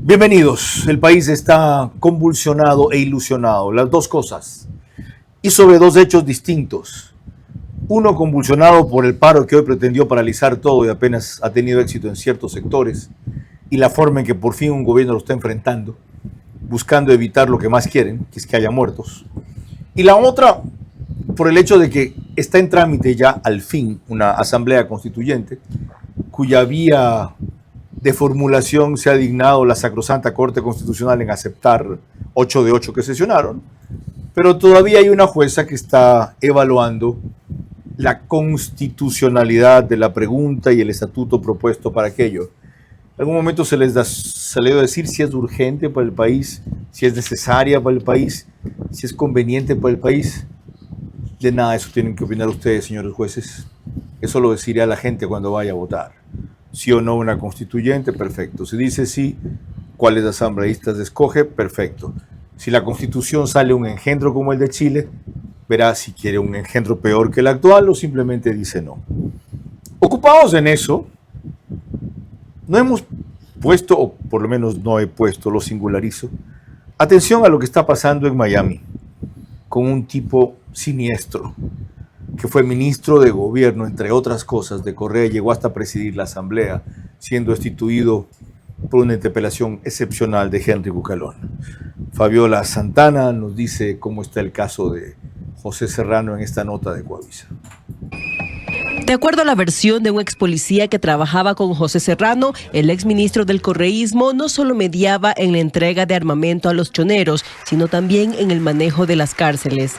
Bienvenidos. El país está convulsionado e ilusionado, las dos cosas, y sobre dos hechos distintos. Uno convulsionado por el paro que hoy pretendió paralizar todo y apenas ha tenido éxito en ciertos sectores, y la forma en que por fin un gobierno lo está enfrentando, buscando evitar lo que más quieren, que es que haya muertos. Y la otra, por el hecho de que está en trámite ya al fin una asamblea constituyente, cuya vía de formulación se ha dignado la Sacrosanta Corte Constitucional en aceptar 8 de 8 que sesionaron, pero todavía hay una jueza que está evaluando la constitucionalidad de la pregunta y el estatuto propuesto para aquello. En algún momento se les salió a decir si es urgente para el país, si es necesaria para el país, si es conveniente para el país. De nada de eso tienen que opinar ustedes, señores jueces. Eso lo decidirá la gente cuando vaya a votar. Sí o no una constituyente, perfecto. Si dice sí, ¿cuáles asambleístas escoge? Perfecto. Si la constitución sale un engendro como el de Chile, verá si quiere un engendro peor que el actual o simplemente dice no. Ocupados en eso, no hemos puesto, o por lo menos no he puesto, lo singularizo, atención a lo que está pasando en Miami, con un tipo siniestro, que fue ministro de gobierno, entre otras cosas, de Correa, llegó hasta presidir la asamblea, siendo destituido por una interpelación excepcional de Henry Bucalón. Fabiola Santana nos dice cómo está el caso de José Serrano en esta nota de Coavisa. De acuerdo a la versión de un ex policía que trabajaba con José Serrano, el ex ministro del correísmo no solo mediaba en la entrega de armamento a los choneros, sino también en el manejo de las cárceles.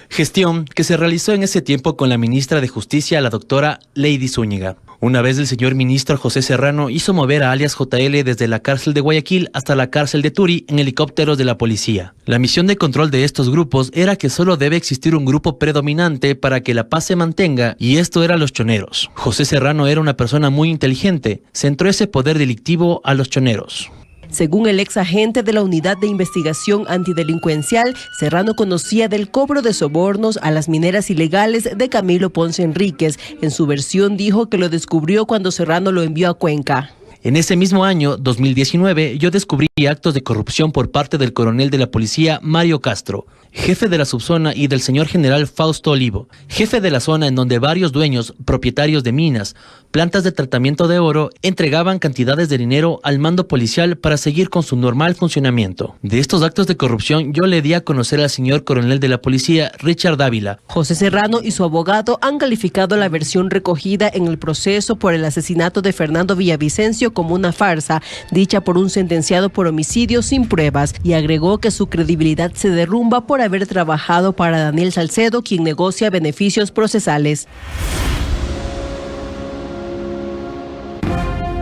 Gestión que se realizó en ese tiempo con la ministra de Justicia, la doctora Lady Zúñiga. Una vez el señor ministro José Serrano hizo mover a alias JL desde la cárcel de Guayaquil hasta la cárcel de Turi en helicópteros de la policía. La misión de control de estos grupos era que solo debe existir un grupo predominante para que la paz se mantenga, y esto eran los choneros. José Serrano era una persona muy inteligente, centró ese poder delictivo a los choneros. Según el ex agente de la Unidad de Investigación Antidelincuencial, Serrano conocía del cobro de sobornos a las mineras ilegales de Camilo Ponce Enríquez. En su versión dijo que lo descubrió cuando Serrano lo envió a Cuenca. En ese mismo año, 2019, yo descubrí actos de corrupción por parte del coronel de la policía Mario Castro, jefe de la subzona, y del señor general Fausto Olivo, jefe de la zona en donde varios dueños, propietarios de minas, plantas de tratamiento de oro, entregaban cantidades de dinero al mando policial para seguir con su normal funcionamiento. De estos actos de corrupción yo le di a conocer al señor coronel de la policía, Richard Dávila. José Serrano y su abogado han calificado la versión recogida en el proceso por el asesinato de Fernando Villavicencio como una farsa, dicha por un sentenciado por homicidio sin pruebas, y agregó que su credibilidad se derrumba por haber trabajado para Daniel Salcedo, quien negocia beneficios procesales.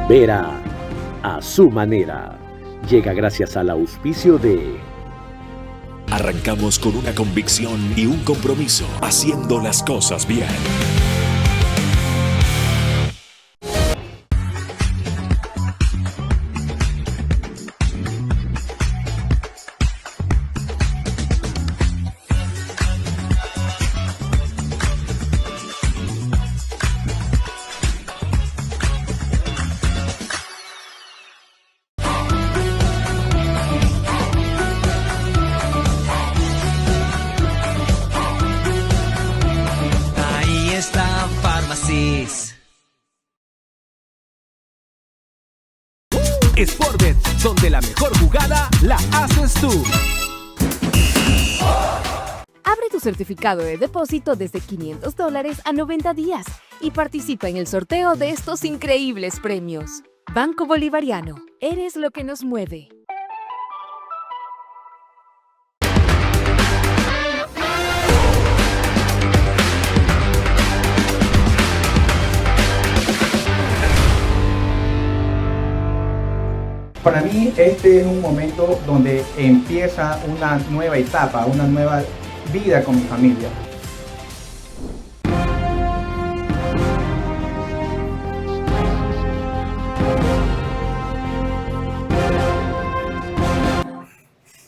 Vera a su manera. Llega gracias al auspicio de... Arrancamos con una convicción y un compromiso, haciendo las cosas bien. Sportbet, donde la mejor jugada la haces tú. Abre tu certificado de depósito desde $500 a 90 días y participa en el sorteo de estos increíbles premios. Banco Bolivariano, eres lo que nos mueve. Para mí este es un momento donde empieza una nueva etapa, una nueva vida con mi familia.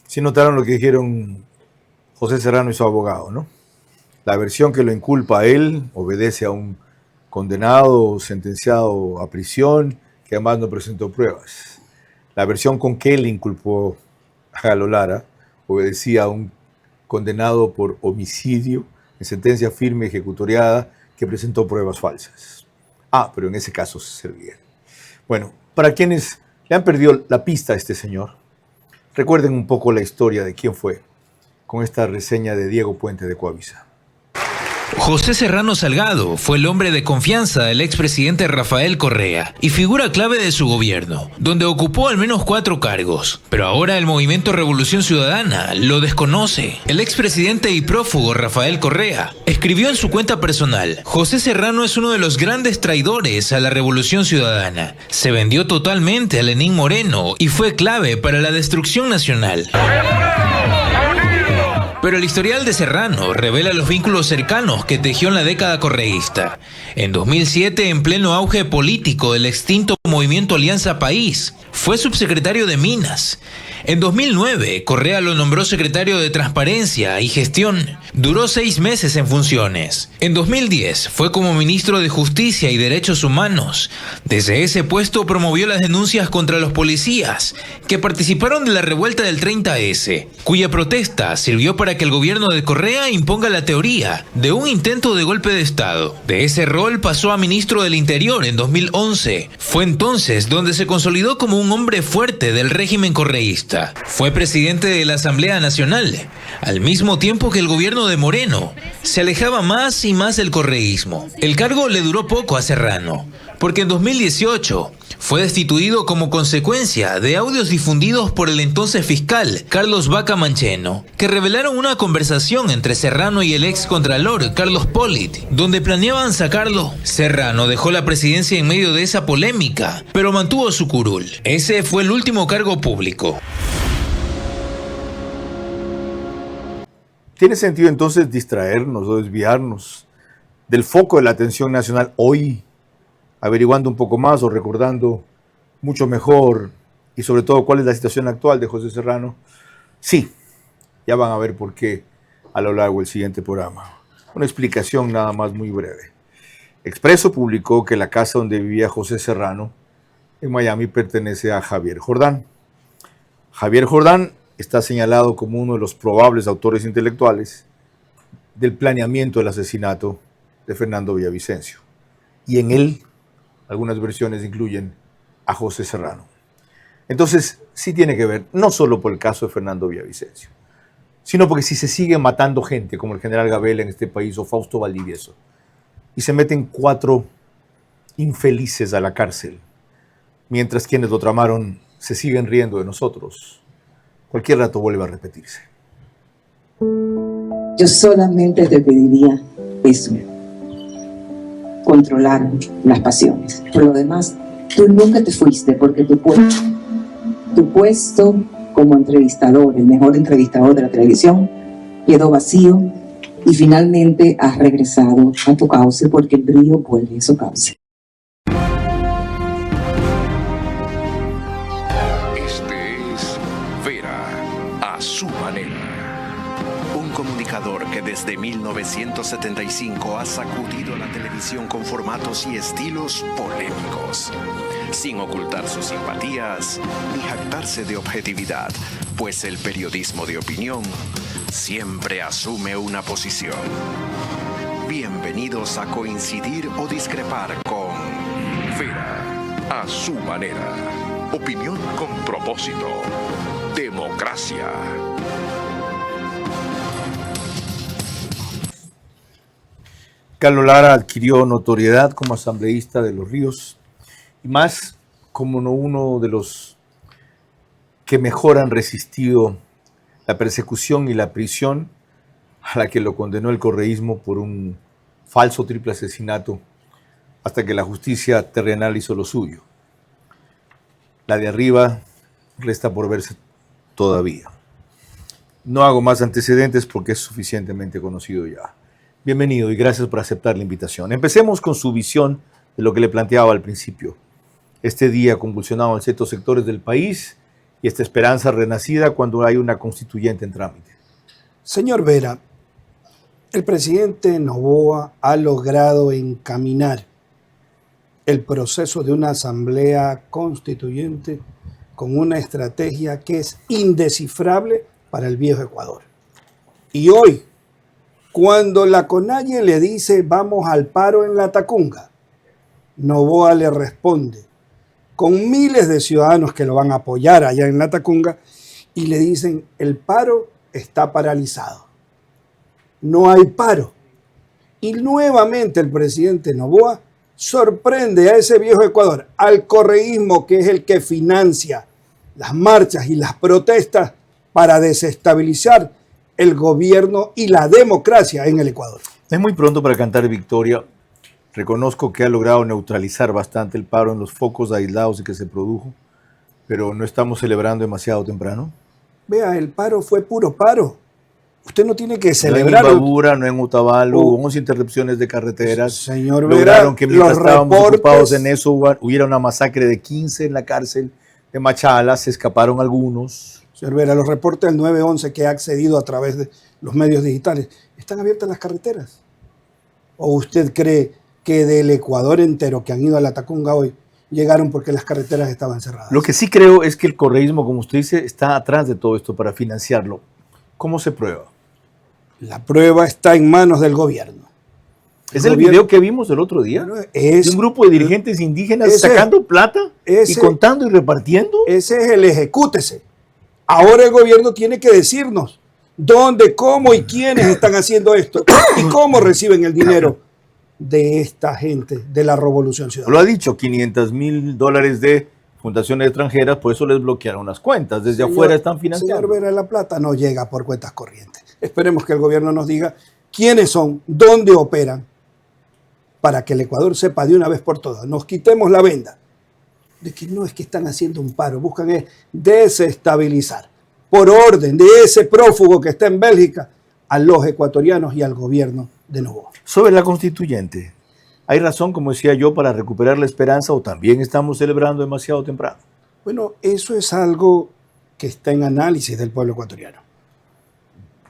Sí notaron lo que dijeron José Serrano y su abogado, ¿no? La versión que lo inculpa a él obedece a un condenado sentenciado a prisión que además no presentó pruebas. La versión con que le inculpó a Galo Lara obedecía a un condenado por homicidio en sentencia firme ejecutoriada que presentó pruebas falsas. Pero en ese caso se servía. Bueno, para quienes le han perdido la pista a este señor, recuerden un poco la historia de quién fue con esta reseña de Diego Puente de Coavisa. José Serrano Salgado fue el hombre de confianza del expresidente Rafael Correa y figura clave de su gobierno, donde ocupó al menos 4 cargos. Pero ahora el movimiento Revolución Ciudadana lo desconoce. El expresidente y prófugo Rafael Correa escribió en su cuenta personal: José Serrano es uno de los grandes traidores a la Revolución Ciudadana. Se vendió totalmente a Lenín Moreno y fue clave para la destrucción nacional. Pero el historial de Serrano revela los vínculos cercanos que tejió en la década correísta. En 2007, en pleno auge político del extinto movimiento Alianza País, fue subsecretario de Minas. En 2009, Correa lo nombró secretario de Transparencia y Gestión. Duró 6 meses en funciones. En 2010, fue como ministro de Justicia y Derechos Humanos. Desde ese puesto promovió las denuncias contra los policías que participaron de la revuelta del 30S, cuya protesta sirvió para que el gobierno de Correa imponga la teoría de un intento de golpe de Estado. De ese rol pasó a ministro del Interior en 2011. Fue entonces donde se consolidó como un hombre fuerte del régimen correísta. Fue presidente de la Asamblea Nacional, al mismo tiempo que el gobierno de Moreno se alejaba más y más del correísmo. El cargo le duró poco a Serrano, porque en 2018 fue destituido como consecuencia de audios difundidos por el entonces fiscal Carlos Vaca Mancheno, que revelaron una conversación entre Serrano y el ex contralor Carlos Polit, donde planeaban sacarlo. Serrano dejó la presidencia en medio de esa polémica, pero mantuvo su curul. Ese fue el último cargo público. ¿Tiene sentido entonces distraernos o desviarnos del foco de la atención nacional hoy, averiguando un poco más o recordando mucho mejor y sobre todo cuál es la situación actual de José Serrano? Sí, ya van a ver por qué a lo largo del siguiente programa. Una explicación nada más muy breve. Expreso publicó que la casa donde vivía José Serrano en Miami pertenece a Javier Jordán. Javier Jordán está señalado como uno de los probables autores intelectuales del planeamiento del asesinato de Fernando Villavicencio. Y en él, algunas versiones incluyen a José Serrano. Entonces, sí tiene que ver, no solo por el caso de Fernando Villavicencio, sino porque si se sigue matando gente, como el general Gabela en este país o Fausto Valdivieso, y se meten 4 infelices a la cárcel, mientras quienes lo tramaron se siguen riendo de nosotros, cualquier rato vuelve a repetirse. Yo solamente te pediría eso, controlar las pasiones. Por lo demás, tú nunca te fuiste porque tu puesto como entrevistador, el mejor entrevistador de la televisión, quedó vacío y finalmente has regresado a tu cauce porque el brillo vuelve a su cauce. A su manera. Un comunicador que desde 1975 ha sacudido la televisión con formatos y estilos polémicos, sin ocultar sus simpatías ni jactarse de objetividad, pues el periodismo de opinión siempre asume una posición. Bienvenidos a coincidir o discrepar con Vera, a su manera. Opinión con propósito. Democracia. Galo Lara adquirió notoriedad como asambleísta de Los Ríos y más como uno de los que mejor han resistido la persecución y la prisión a la que lo condenó el correísmo por un falso triple asesinato hasta que la justicia terrenal hizo lo suyo. La de arriba resta por verse todavía. No hago más antecedentes porque es suficientemente conocido ya. Bienvenido y gracias por aceptar la invitación. Empecemos con su visión de lo que le planteaba al principio. Este día convulsionado en ciertos sectores del país y esta esperanza renacida cuando hay una constituyente en trámite. Señor Vera, el presidente Noboa ha logrado encaminar el proceso de una asamblea constituyente con una estrategia que es indescifrable para el viejo Ecuador. Y hoy, cuando la CONAIE le dice vamos al paro en la Tacunga, Noboa le responde con miles de ciudadanos que lo van a apoyar allá en la Tacunga y le dicen el paro está paralizado. No hay paro. Y nuevamente el presidente Noboa sorprende a ese viejo Ecuador, al correísmo que es el que financia las marchas y las protestas para desestabilizar el gobierno y la democracia en el Ecuador. Es muy pronto para cantar victoria. Reconozco que ha logrado neutralizar bastante el paro en los focos aislados que se produjo, pero no estamos celebrando demasiado temprano. Vea, el paro fue puro paro. Usted no tiene que No celebrar. en Imbabura, no en Otavalo, hubo 11 interrupciones de carreteras. Señor lograron Vera, que mientras los estábamos reportes, ocupados en eso hubiera una masacre de 15 en la cárcel de Machala, se escaparon algunos. Señor Vera, los reportes del 911 que ha accedido a través de los medios digitales, ¿están abiertas las carreteras? ¿O usted cree que del Ecuador entero que han ido a la Tacunga hoy llegaron porque las carreteras estaban cerradas? Lo que sí creo es que el correísmo, como usted dice, está atrás de todo esto para financiarlo. ¿Cómo se prueba? La prueba está en manos del gobierno. ¿Es el video que vimos el otro día? Bueno, de un grupo de dirigentes indígenas sacando plata y contando y repartiendo. Ese es el ejecútese. Ahora el gobierno tiene que decirnos dónde, cómo y quiénes están haciendo esto y cómo reciben el dinero de esta gente de la Revolución Ciudadana. Lo ha dicho, $500,000 de fundaciones extranjeras, por eso les bloquearon las cuentas. Desde afuera están financiando. Señor Vera, la plata no llega por cuentas corrientes. Esperemos que el gobierno nos diga quiénes son, dónde operan, para que el Ecuador sepa de una vez por todas. Nos quitemos la venda de que no es que están haciendo un paro, buscan es desestabilizar por orden de ese prófugo que está en Bélgica a los ecuatorianos y al gobierno de Noboa. Sobre la constituyente, ¿hay razón, como decía yo, para recuperar la esperanza o también estamos celebrando demasiado temprano? Bueno, eso es algo que está en análisis del pueblo ecuatoriano.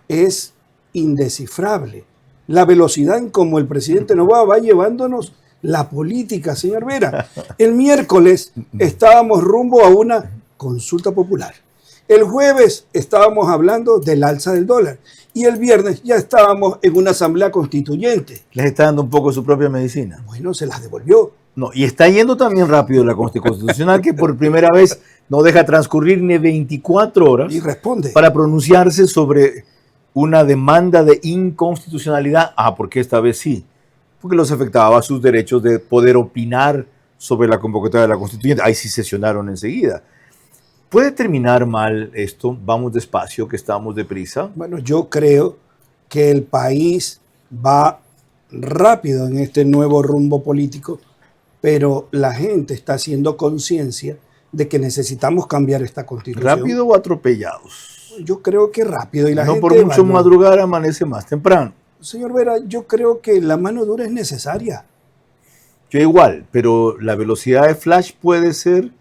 Es indescifrable la velocidad en cómo el presidente Noboa va llevándonos la política, señor Vera. El miércoles estábamos rumbo a una consulta popular. El jueves estábamos hablando del alza del dólar. Y el viernes ya estábamos en una asamblea constituyente. Les está dando un poco su propia medicina. Bueno, se las devolvió. No, y está yendo también rápido la Corte Constitucional, que por primera vez no deja transcurrir ni 24 horas y responde para pronunciarse sobre una demanda de inconstitucionalidad. Porque esta vez sí, porque los afectaba sus derechos de poder opinar sobre la convocatoria de la Constituyente. Ahí sí sesionaron enseguida. ¿Puede terminar mal esto? Vamos despacio, que estamos deprisa. Bueno, yo creo que el país va rápido en este nuevo rumbo político, pero la gente está haciendo conciencia de que necesitamos cambiar esta Constitución. ¿Rápido o atropellados? Yo creo que rápido. Y la gente no por mucho madrugar amanece más temprano. Señor Vera, yo creo que la mano dura es necesaria. Yo igual, pero la velocidad de flash puede ser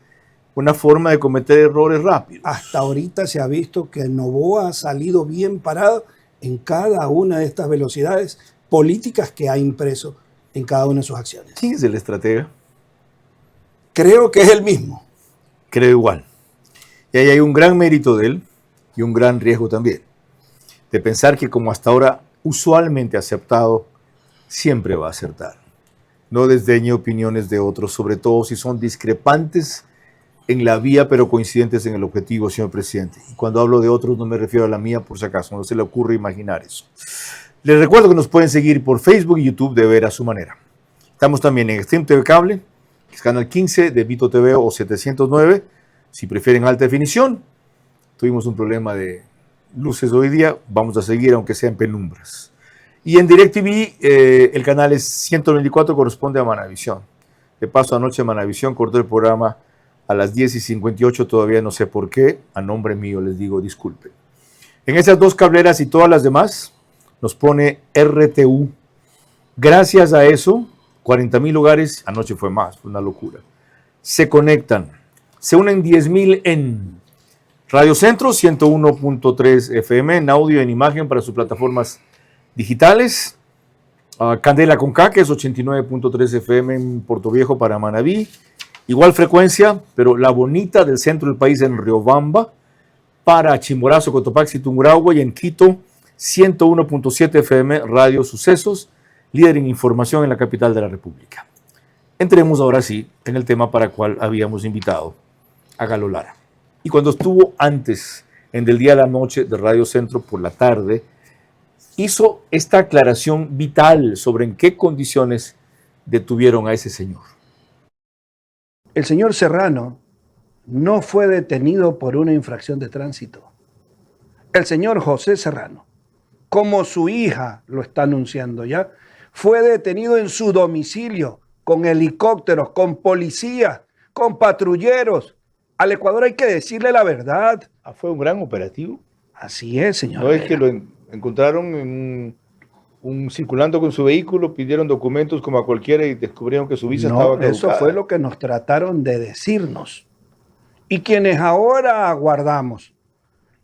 una forma de cometer errores rápidos. Hasta ahorita se ha visto que Noboa ha salido bien parado en cada una de estas velocidades políticas que ha impreso en cada una de sus acciones. ¿Quién es el estratega? Creo que es el mismo. Creo igual. Y ahí hay un gran mérito de él y un gran riesgo también. De pensar que como hasta ahora usualmente ha aceptado, siempre va a acertar. No desdeñe opiniones de otros, sobre todo si son discrepantes en la vía, pero coincidentes en el objetivo, señor presidente. Y cuando hablo de otros, no me refiero a la mía, por si acaso, no se le ocurre imaginar eso. Les recuerdo que nos pueden seguir por Facebook y YouTube de Ver a su manera. Estamos también en Extreme TV Cable, que es canal 15 de Vito TV o 709, si prefieren alta definición. Tuvimos un problema de luces hoy día, vamos a seguir aunque sea en penumbras. Y en DirecTV, el canal es 124, corresponde a Manavisión. De paso, anoche Manavisión cortó el programa a las 10:58, todavía no sé por qué. A nombre mío les digo disculpen. En esas dos cableras y todas las demás nos pone RTU. Gracias a eso, 40,000 hogares, anoche fue más, fue una locura, se conectan. Se unen 10,000 en Radio Centro, 101.3 FM, en audio y en imagen para sus plataformas digitales. Candela con K, que es 89.3 FM en Puerto Viejo para Manabí. Igual frecuencia, pero la bonita del centro del país en Riobamba, para Chimborazo, Cotopaxi, Tungurahua, y en Quito, 101.7 FM Radio Sucesos, líder en información en la capital de la República. Entremos ahora sí en el tema para el cual habíamos invitado a Galo Lara. Y cuando estuvo antes, en Del Día a la Noche de Radio Centro por la tarde, hizo esta aclaración vital sobre en qué condiciones detuvieron a ese señor. El señor Serrano no fue detenido por una infracción de tránsito. El señor José Serrano, como su hija lo está anunciando ya, fue detenido en su domicilio con helicópteros, con policías, con patrulleros. Al Ecuador hay que decirle la verdad. ¿Fue un gran operativo? Así es, señor. No es que lo encontraron circulando con su vehículo, pidieron documentos como a cualquiera y descubrieron que su visa estaba caducada. Eso fue lo que nos trataron de decirnos. Y quienes ahora aguardamos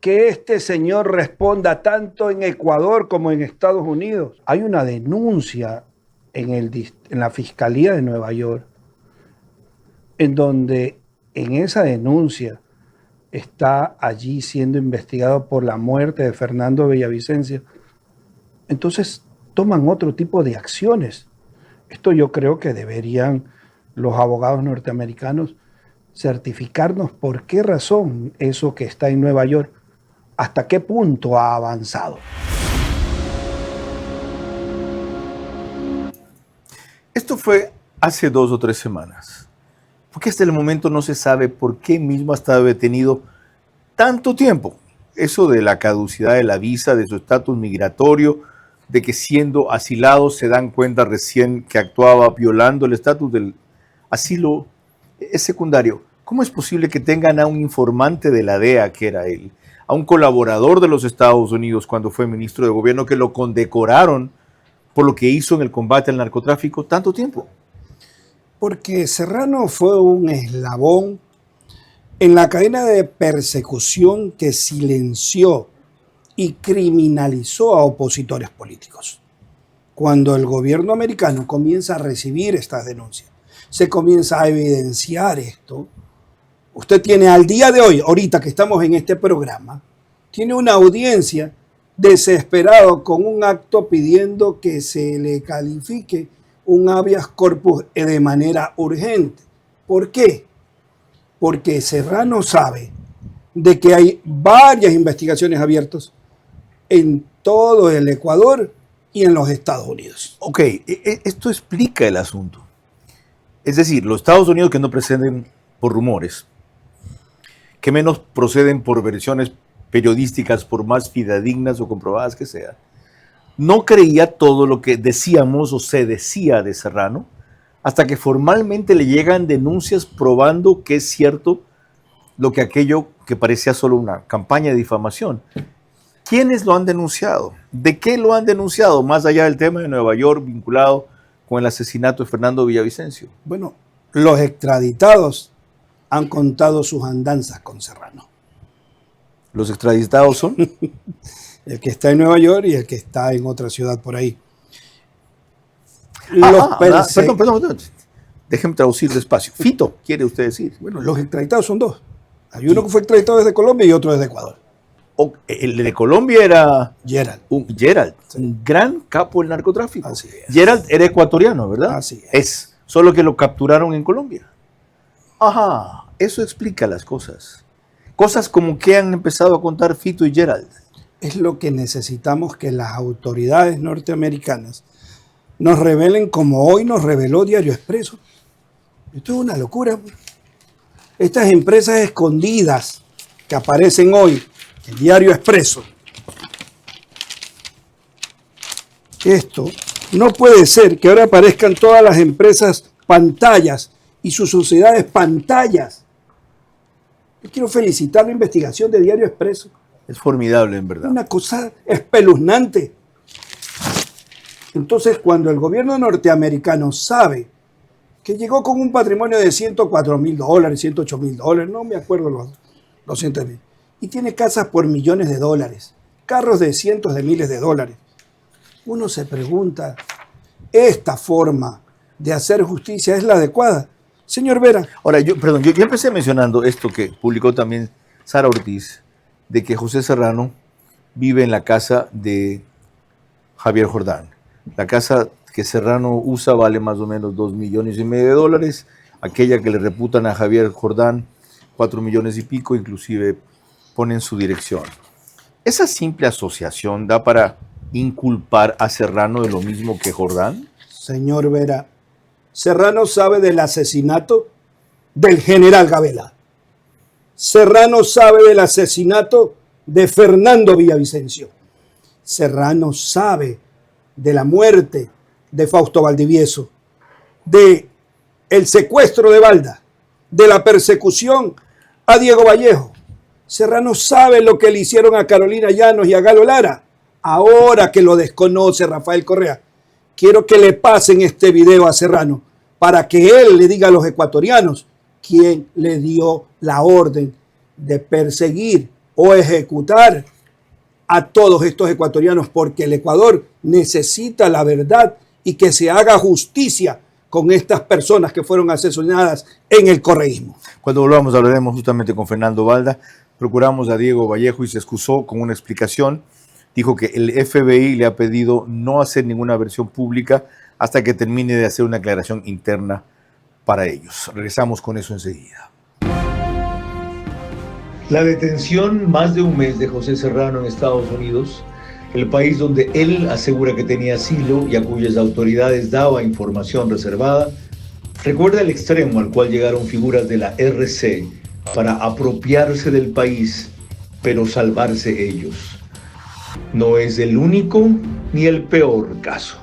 que este señor responda tanto en Ecuador como en Estados Unidos. Hay una denuncia en la Fiscalía de Nueva York, en donde en esa denuncia está allí siendo investigado por la muerte de Fernando Villavicencio. Entonces toman otro tipo de acciones. Esto yo creo que deberían los abogados norteamericanos certificarnos por qué razón eso que está en Nueva York, hasta qué punto ha avanzado. Esto fue hace 2 o 3 semanas. Porque hasta el momento no se sabe por qué mismo ha estado detenido tanto tiempo. Eso de la caducidad de la visa, de su estatus migratorio, de que siendo asilado se dan cuenta recién que actuaba violando el estatus del asilo, es secundario. ¿Cómo es posible que tengan a un informante de la DEA, que era él, a un colaborador de los Estados Unidos cuando fue ministro de gobierno, que lo condecoraron por lo que hizo en el combate al narcotráfico tanto tiempo? Porque Serrano fue un eslabón en la cadena de persecución que silenció y criminalizó a opositores políticos. Cuando el gobierno americano comienza a recibir estas denuncias, se comienza a evidenciar esto. Usted tiene al día de hoy, ahorita que estamos en este programa, tiene una audiencia desesperado con un acto pidiendo que se le califique un habeas corpus de manera urgente. ¿Por qué? Porque Serrano sabe de que hay varias investigaciones abiertas en todo el Ecuador y en los Estados Unidos. Ok, esto explica el asunto. Es decir, los Estados Unidos, que no proceden por rumores, que menos proceden por versiones periodísticas, por más fidedignas o comprobadas que sean, no creía todo lo que decíamos o se decía de Serrano, hasta que formalmente le llegan denuncias probando que es cierto lo que aquello que parecía solo una campaña de difamación. ¿Quiénes lo han denunciado? ¿De qué lo han denunciado? Más allá del tema de Nueva York vinculado con el asesinato de Fernando Villavicencio. Bueno, los extraditados han contado sus andanzas con Serrano. ¿Los extraditados son? El que está en Nueva York y el que está en otra ciudad por ahí. Perdón. Déjenme traducir despacio. Fito, ¿quiere usted decir? Bueno, los extraditados son 2. Hay uno que fue extraditado desde Colombia y otro desde Ecuador. El de Colombia era Gerald. Un gran capo del narcotráfico. Así es. Gerald era ecuatoriano, ¿verdad? Así es. Solo que lo capturaron en Colombia. Ajá, eso explica las cosas. Cosas como que han empezado a contar Fito y Gerald. Es lo que necesitamos que las autoridades norteamericanas nos revelen, como hoy nos reveló Diario Expreso. Esto es una locura. Estas empresas escondidas que aparecen hoy en Diario Expreso. Esto no puede ser que ahora aparezcan todas las empresas pantallas y sus sociedades pantallas. Yo quiero felicitar la investigación de Diario Expreso. Es formidable, en verdad. Una cosa espeluznante. Entonces, cuando el gobierno norteamericano sabe que llegó con un patrimonio de $104,000, $108,000, no me acuerdo los cientos de mil, y tiene casas por millones de dólares, carros de cientos de miles de dólares, uno se pregunta, ¿esta forma de hacer justicia es la adecuada? Señor Vera. Ahora, yo empecé mencionando esto que publicó también Sara Ortiz, de que José Serrano vive en la casa de Javier Jordán. La casa que Serrano usa vale más o menos $2,5 millones. Aquella que le reputan a Javier Jordán, 4 millones y pico, inclusive ponen su dirección. ¿Esa simple asociación da para inculpar a Serrano de lo mismo que Jordán? Señor Vera, Serrano sabe del asesinato del general Gabela. Serrano sabe del asesinato de Fernando Villavicencio. Serrano sabe de la muerte de Fausto Valdivieso, de el secuestro de Balda, de la persecución a Diego Vallejo. Serrano sabe lo que le hicieron a Carolina Llanos y a Galo Lara. Ahora que lo desconoce Rafael Correa, quiero que le pasen este video a Serrano para que él le diga a los ecuatorianos quién le dio la orden de perseguir o ejecutar a todos estos ecuatorianos, porque el Ecuador necesita la verdad y que se haga justicia con estas personas que fueron asesinadas en el correísmo. Cuando volvamos hablaremos justamente con Fernando Balda. Procuramos a Diego Vallejo y se excusó con una explicación. Dijo que el FBI le ha pedido no hacer ninguna versión pública hasta que termine de hacer una aclaración interna para ellos. Regresamos con eso enseguida. La detención más de un mes de José Serrano en Estados Unidos, el país donde él asegura que tenía asilo y a cuyas autoridades daba información reservada, recuerda el extremo al cual llegaron figuras de la RC para apropiarse del país, pero salvarse ellos. No es el único ni el peor caso.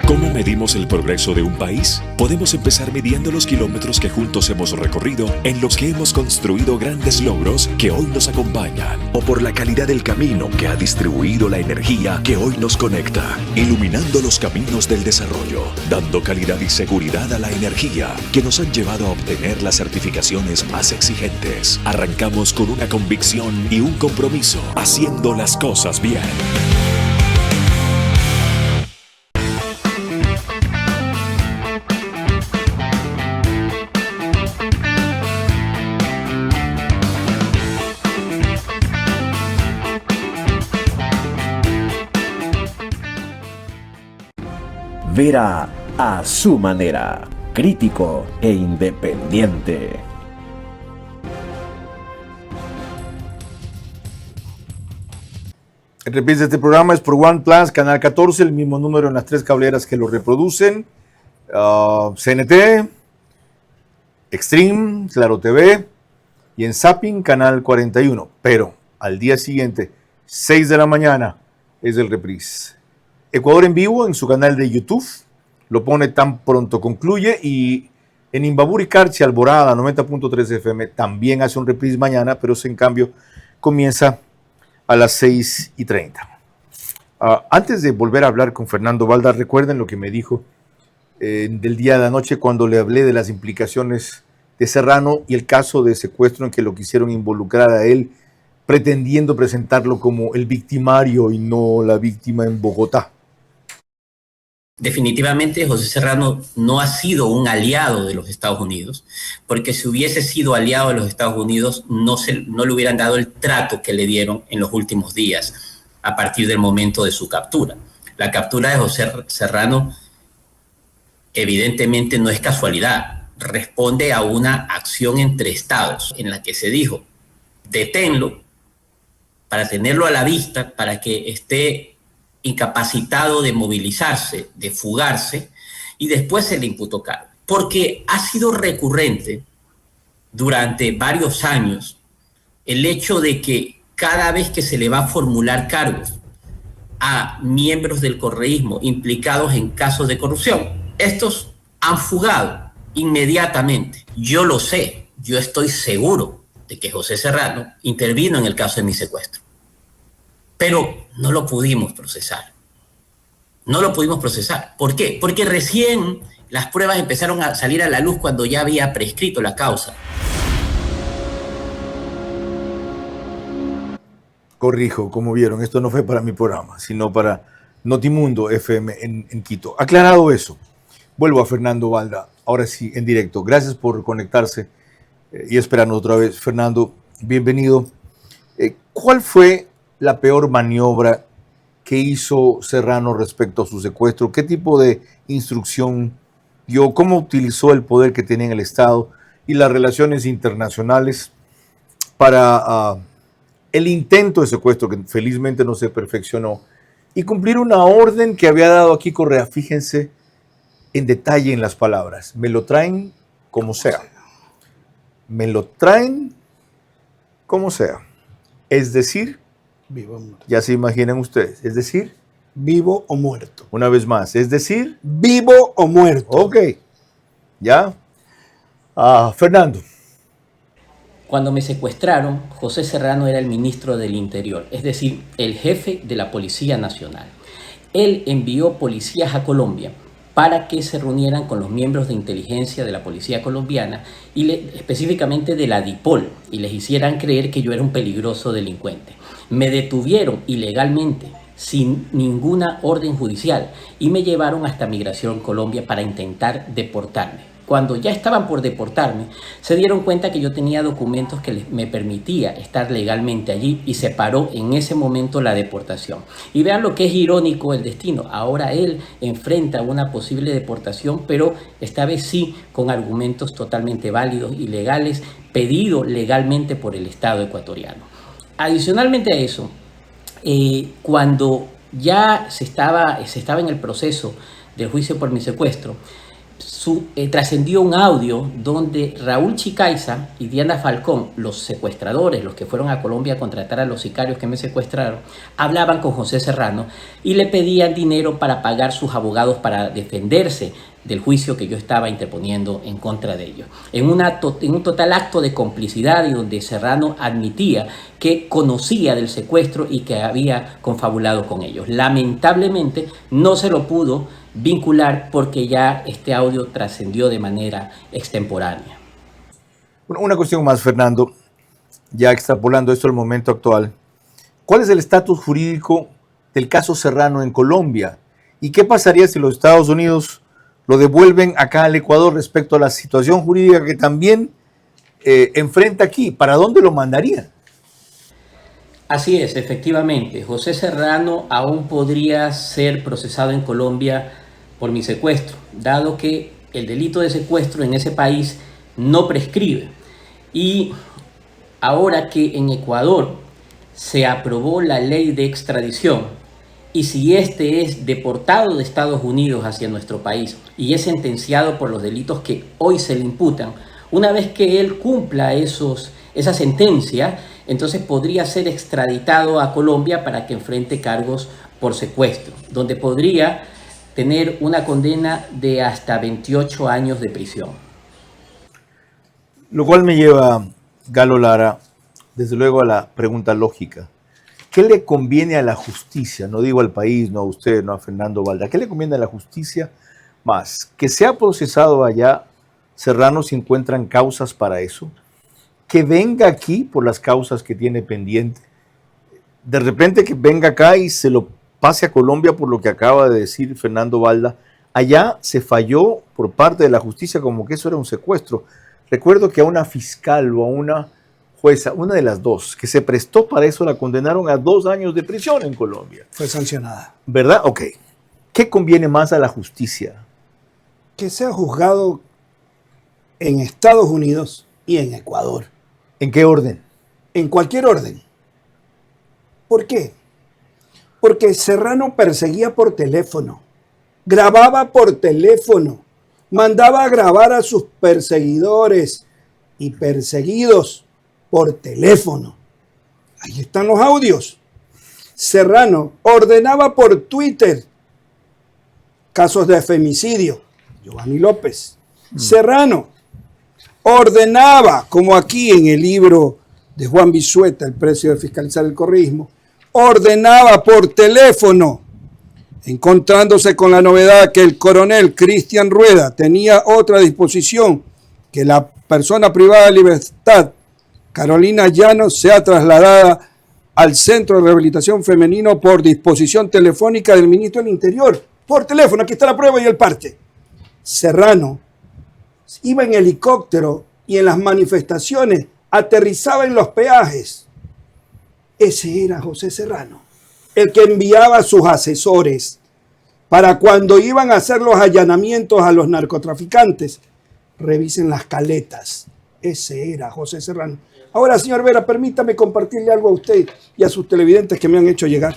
¿Cómo medimos el progreso de un país? Podemos empezar midiendo los kilómetros que juntos hemos recorrido, en los que hemos construido grandes logros que hoy nos acompañan, o por la calidad del camino que ha distribuido la energía que hoy nos conecta, iluminando los caminos del desarrollo, dando calidad y seguridad a la energía que nos han llevado a obtener las certificaciones más exigentes. Arrancamos con una convicción y un compromiso, haciendo las cosas bien. Vera a su manera, crítico e independiente. El reprise de este programa es por One Plus, Canal 14, el mismo número en las 3 cableras que lo reproducen. CNT, Extreme, Claro TV y en Zapping, Canal 41. Pero al día siguiente, 6 de la mañana, es el reprise. Ecuador en vivo en su canal de YouTube, lo pone tan pronto concluye, y en Imbabura y Carchi, Alborada 90.3 FM también hace un reprise mañana, pero en cambio comienza a las 6:30. Antes de volver a hablar con Fernando Balda, recuerden lo que me dijo del día de anoche cuando le hablé de las implicaciones de Serrano y el caso de secuestro en que lo quisieron involucrar a él, pretendiendo presentarlo como el victimario y no la víctima en Bogotá. Definitivamente José Serrano no ha sido un aliado de los Estados Unidos, porque si hubiese sido aliado de los Estados Unidos no le hubieran dado el trato que le dieron en los últimos días a partir del momento de su captura. La captura de José Serrano evidentemente no es casualidad, responde a una acción entre estados en la que se dijo: deténlo para tenerlo a la vista, para que esté incapacitado de movilizarse, de fugarse, y después se le imputó cargo. Porque ha sido recurrente durante varios años el hecho de que cada vez que se le va a formular cargos a miembros del correísmo implicados en casos de corrupción. Estos han fugado inmediatamente. Yo lo sé, yo estoy seguro de que José Serrano intervino en el caso de mi secuestro. Pero no lo pudimos procesar. No lo pudimos procesar. ¿Por qué? Porque recién las pruebas empezaron a salir a la luz cuando ya había prescrito la causa. Corrijo, como vieron, esto no fue para mi programa, sino para Notimundo FM en Quito. Aclarado eso, vuelvo a Fernando Balda, ahora sí, en directo. Gracias por conectarse y esperarnos otra vez. Fernando, bienvenido. ¿Cuál fue la peor maniobra que hizo Serrano respecto a su secuestro? ¿Qué tipo de instrucción dio? ¿Cómo utilizó el poder que tenía en el Estado y las relaciones internacionales para el intento de secuestro, que felizmente no se perfeccionó, y cumplir una orden que había dado aquí Correa? Fíjense en detalle en las palabras. Me lo traen como sea. Me lo traen como sea. Es decir, vivo o muerto. Ya se imaginan ustedes. Es decir, vivo o muerto. Una vez más. Es decir, vivo o muerto. Ok. ¿Ya? Fernando. Cuando me secuestraron, José Serrano era el ministro del Interior, es decir, el jefe de la Policía Nacional. Él envió policías a Colombia para que se reunieran con los miembros de inteligencia de la policía colombiana y específicamente de la DIPOL, y les hicieran creer que yo era un peligroso delincuente. Me detuvieron ilegalmente, sin ninguna orden judicial, y me llevaron hasta Migración Colombia para intentar deportarme. Cuando ya estaban por deportarme, se dieron cuenta que yo tenía documentos que me permitía estar legalmente allí, y se paró en ese momento la deportación. Y vean lo que es irónico el destino. Ahora él enfrenta una posible deportación, pero esta vez sí con argumentos totalmente válidos y legales, pedido legalmente por el Estado ecuatoriano. Adicionalmente a eso, cuando ya se estaba en el proceso del juicio por mi secuestro, trascendió un audio donde Raúl Chicaiza y Diana Falcón, los secuestradores, los que fueron a Colombia a contratar a los sicarios que me secuestraron, hablaban con José Serrano y le pedían dinero para pagar sus abogados para defenderse del juicio que yo estaba interponiendo en contra de ellos. En un total acto de complicidad, y donde Serrano admitía que conocía del secuestro y que había confabulado con ellos. Lamentablemente no se lo pudo vincular porque ya este audio trascendió de manera extemporánea. Una cuestión más, Fernando, ya extrapolando esto al momento actual. ¿Cuál es el estatus jurídico del caso Serrano en Colombia? ¿Y qué pasaría si los Estados Unidos lo devuelven acá al Ecuador respecto a la situación jurídica que también enfrenta aquí? ¿Para dónde lo mandarían? Así es, efectivamente. José Serrano aún podría ser procesado en Colombia por mi secuestro, dado que el delito de secuestro en ese país no prescribe. Y ahora que en Ecuador se aprobó la ley de extradición, y si este es deportado de Estados Unidos hacia nuestro país y es sentenciado por los delitos que hoy se le imputan, una vez que él cumpla esa sentencia, entonces podría ser extraditado a Colombia para que enfrente cargos por secuestro, donde podría tener una condena de hasta 28 años de prisión. Lo cual me lleva, Galo Lara, desde luego a la pregunta lógica. ¿Qué le conviene a la justicia? No digo al país, no a usted, no a Fernando Balda. ¿Qué le conviene a la justicia más? ¿Que sea procesado allá? Serrano, si encuentran causas para eso. ¿Que venga aquí por las causas que tiene pendiente? De repente que venga acá y se lo pase a Colombia por lo que acaba de decir Fernando Balda. Allá se falló por parte de la justicia como que eso era un secuestro. Recuerdo que a una fiscal o a una jueza, una de las dos, que se prestó para eso, la condenaron a 2 años de prisión en Colombia. Fue sancionada. ¿Verdad? Ok. ¿Qué conviene más a la justicia? Que sea juzgado en Estados Unidos y en Ecuador. ¿En qué orden? En cualquier orden. ¿Por qué? Porque Serrano perseguía por teléfono, grababa por teléfono, mandaba a grabar a sus perseguidores y perseguidos por teléfono. Ahí están los audios. Serrano ordenaba por Twitter casos de femicidio. Giovanni López. Serrano ordenaba, como aquí en el libro de Juan Bisueta, El precio de fiscalizar el correísmo, ordenaba por teléfono, encontrándose con la novedad que el coronel Cristian Rueda tenía otra disposición, que la persona privada de libertad, Carolina Llanos, sea trasladada al Centro de Rehabilitación Femenino por disposición telefónica del ministro del Interior. Por teléfono, aquí está la prueba y el parte. Serrano iba en helicóptero y en las manifestaciones aterrizaba en los peajes. Ese era José Serrano, el que enviaba a sus asesores para cuando iban a hacer los allanamientos a los narcotraficantes, revisen las caletas. Ese era José Serrano. Ahora, señor Vera, permítame compartirle algo a usted y a sus televidentes que me han hecho llegar.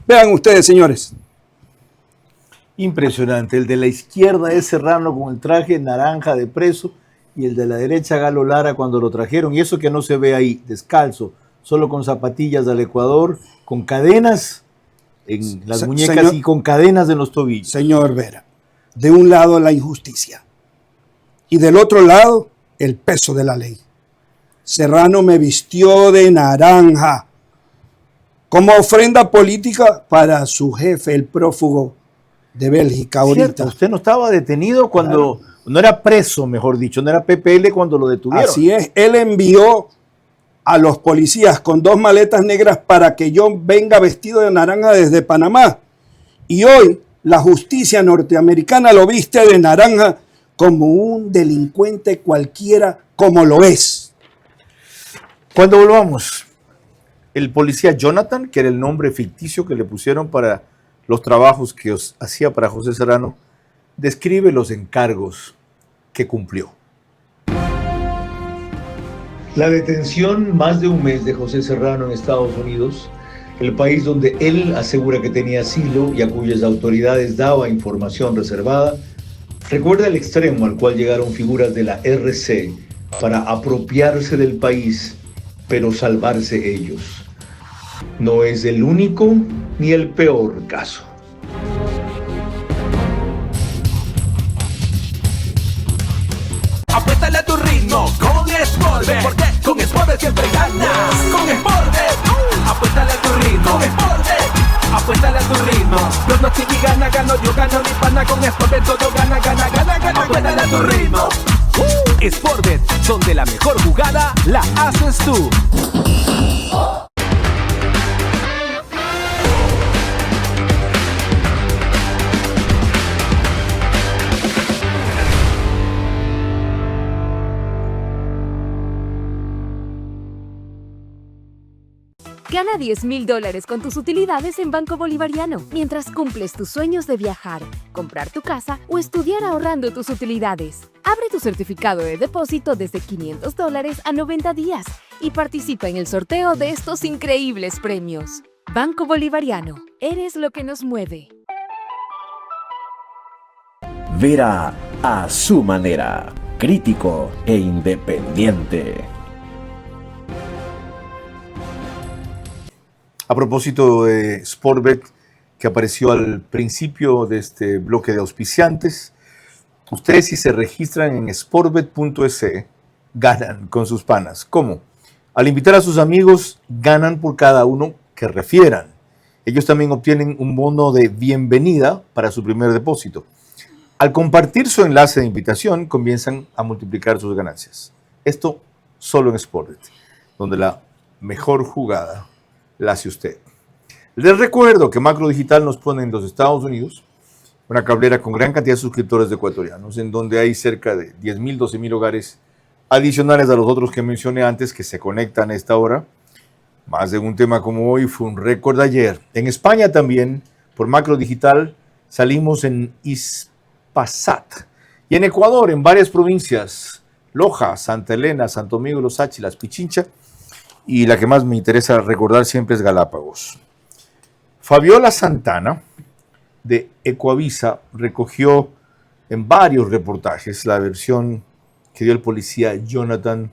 Vean ustedes, señores. Impresionante. El de la izquierda es Serrano con el traje naranja de preso y el de la derecha Galo Lara cuando lo trajeron. Y eso que no se ve ahí, descalzo, solo con zapatillas del Ecuador, con cadenas en las muñecas y con cadenas en los tobillos. Señor Vera, de un lado la injusticia y del otro lado el peso de la ley. Serrano me vistió de naranja como ofrenda política para su jefe, el prófugo de Bélgica ahorita. Cierto, usted no estaba detenido cuando, no era preso, mejor dicho, no era PPL cuando lo detuvieron. Así es, él envió a los policías con 2 maletas negras para que yo venga vestido de naranja desde Panamá. Y hoy la justicia norteamericana lo viste de naranja como un delincuente cualquiera, como lo es. Cuando volvamos, el policía Jonathan, que era el nombre ficticio que le pusieron para los trabajos que hacía para José Serrano, describe los encargos que cumplió. La detención más de un mes de José Serrano en Estados Unidos, el país donde él asegura que tenía asilo y a cuyas autoridades daba información reservada, recuerda el extremo al cual llegaron figuras de la RC para apropiarse del país, pero salvarse ellos. No es el único ni el peor caso. Apuéstale a tu ritmo con Sportbet, porque con Sportbet siempre ganas. Con Sportbet, apuéstale a tu ritmo. Con Sportbet, apuéstale a tu ritmo. Los no chiqui gana, gano, yo gano, mi pana con Sportbet todo gana, gana, gana, gana. Apuéstale a tu ritmo. Sportbet, donde la mejor jugada la haces tú. Gana $10,000 con tus utilidades en Banco Bolivariano mientras cumples tus sueños de viajar, comprar tu casa o estudiar ahorrando tus utilidades. Abre tu certificado de depósito desde $500 a 90 días y participa en el sorteo de estos increíbles premios. Banco Bolivariano, eres lo que nos mueve. Vera a su manera, crítico e independiente. A propósito de Sportbet, que apareció al principio de este bloque de auspiciantes, ustedes si se registran en sportbet.es ganan con sus panas. ¿Cómo? Al invitar a sus amigos, ganan por cada uno que refieran. Ellos también obtienen un bono de bienvenida para su primer depósito. Al compartir su enlace de invitación, comienzan a multiplicar sus ganancias. Esto solo en Sportbet, donde la mejor jugada la hace usted. Les recuerdo que Macro Digital nos pone en los Estados Unidos una cablera con gran cantidad de suscriptores ecuatorianos, en donde hay cerca de 10,000, 12,000 hogares adicionales a los otros que mencioné antes que se conectan a esta hora. Más de un tema como hoy fue un récord ayer. En España también, por Macro Digital, salimos en Ispasat. Y en Ecuador, en varias provincias, Loja, Santa Elena, Santo Domingo, Los Áchilas, Pichincha, y la que más me interesa recordar siempre es Galápagos. Fabiola Santana, de Ecoavisa, recogió en varios reportajes la versión que dio el policía Jonathan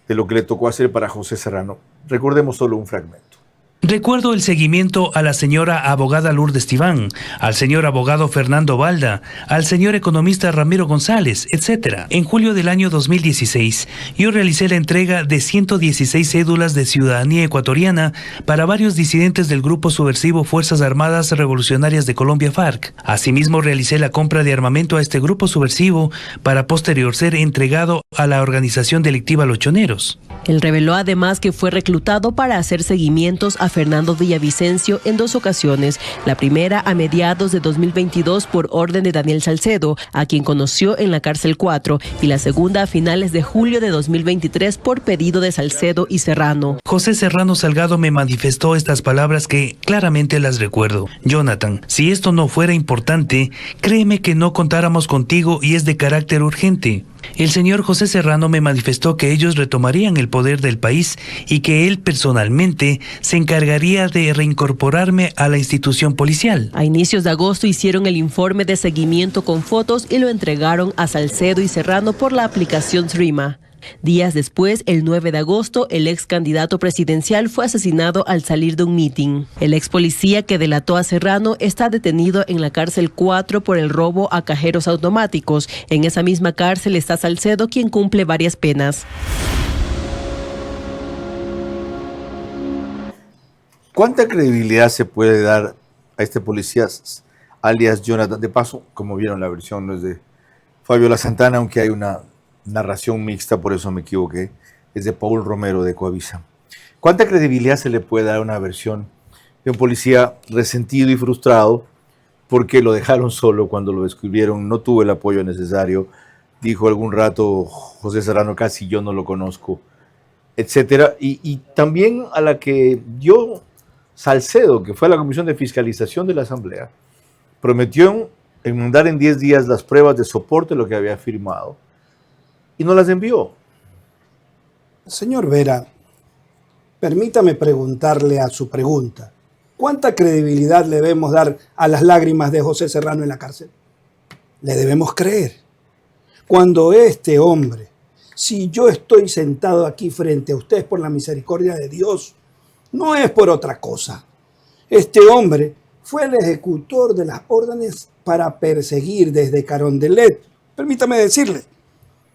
de lo que le tocó hacer para José Serrano. Recordemos solo un fragmento. Recuerdo el seguimiento a la señora abogada Lourdes Tibán, al señor abogado Fernando Balda, al señor economista Ramiro González, etc. En julio del año 2016, yo realicé la entrega de 116 cédulas de ciudadanía ecuatoriana para varios disidentes del grupo subversivo Fuerzas Armadas Revolucionarias de Colombia, FARC. Asimismo, realicé la compra de armamento a este grupo subversivo para posterior ser entregado a la organización delictiva Los Choneros. Él reveló además que fue reclutado para hacer seguimientos a Fernando Villavicencio en 2 ocasiones, la primera a mediados de 2022 por orden de Daniel Salcedo, a quien conoció en la cárcel 4, y la segunda a finales de julio de 2023 por pedido de Salcedo y Serrano. José Serrano Salgado me manifestó estas palabras que claramente las recuerdo. Jonathan, si esto no fuera importante, créeme que no contáramos contigo y es de carácter urgente. El señor José Serrano me manifestó que ellos retomarían el poder del país y que él personalmente se encargaría de reincorporarme a la institución policial. A inicios de agosto hicieron el informe de seguimiento con fotos y lo entregaron a Salcedo y Serrano por la aplicación Threema. Días después, el 9 de agosto, el ex candidato presidencial fue asesinado al salir de un mitin. El ex policía que delató a Serrano está detenido en la cárcel 4 por el robo a cajeros automáticos. En esa misma cárcel está Salcedo, quien cumple varias penas. ¿Cuánta credibilidad se puede dar a este policía, alias Jonathan? De paso, como vieron, la versión no es de Fabiola Santana, aunque hay una narración mixta, por eso me equivoqué, es de Paul Romero de Coavisa. ¿Cuánta credibilidad se le puede dar a una versión de un policía resentido y frustrado porque lo dejaron solo cuando lo descubrieron, no tuvo el apoyo necesario, dijo algún rato José Serrano, casi yo no lo conozco, etcétera? Y también a la que dio Salcedo, que fue a la Comisión de Fiscalización de la Asamblea, prometió enmendar en 10 días las pruebas de soporte, lo que había firmado, y no las envió. Señor Vera, permítame preguntarle a su pregunta. ¿Cuánta credibilidad le debemos dar a las lágrimas de José Serrano en la cárcel? Le debemos creer. Cuando este hombre, si yo estoy sentado aquí frente a ustedes por la misericordia de Dios, no es por otra cosa. Este hombre fue el ejecutor de las órdenes para perseguir desde Carondelet, permítame decirle,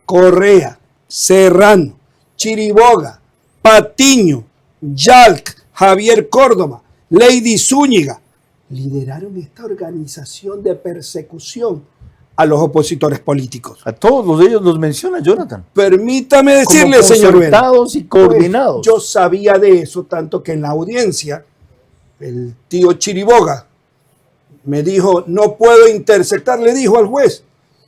Correa, Serrano, Chiriboga, Patiño, Yalc, Javier Córdoba, Lady Zúñiga, lideraron esta organización de persecución a los opositores políticos. A todos ellos los menciona Jonathan. Permítame decirle, señor Vera, concertados y coordinados. Pues, yo sabía de eso, tanto que en la audiencia, el tío Chiriboga me dijo, no puedo interceptar, le dijo al juez,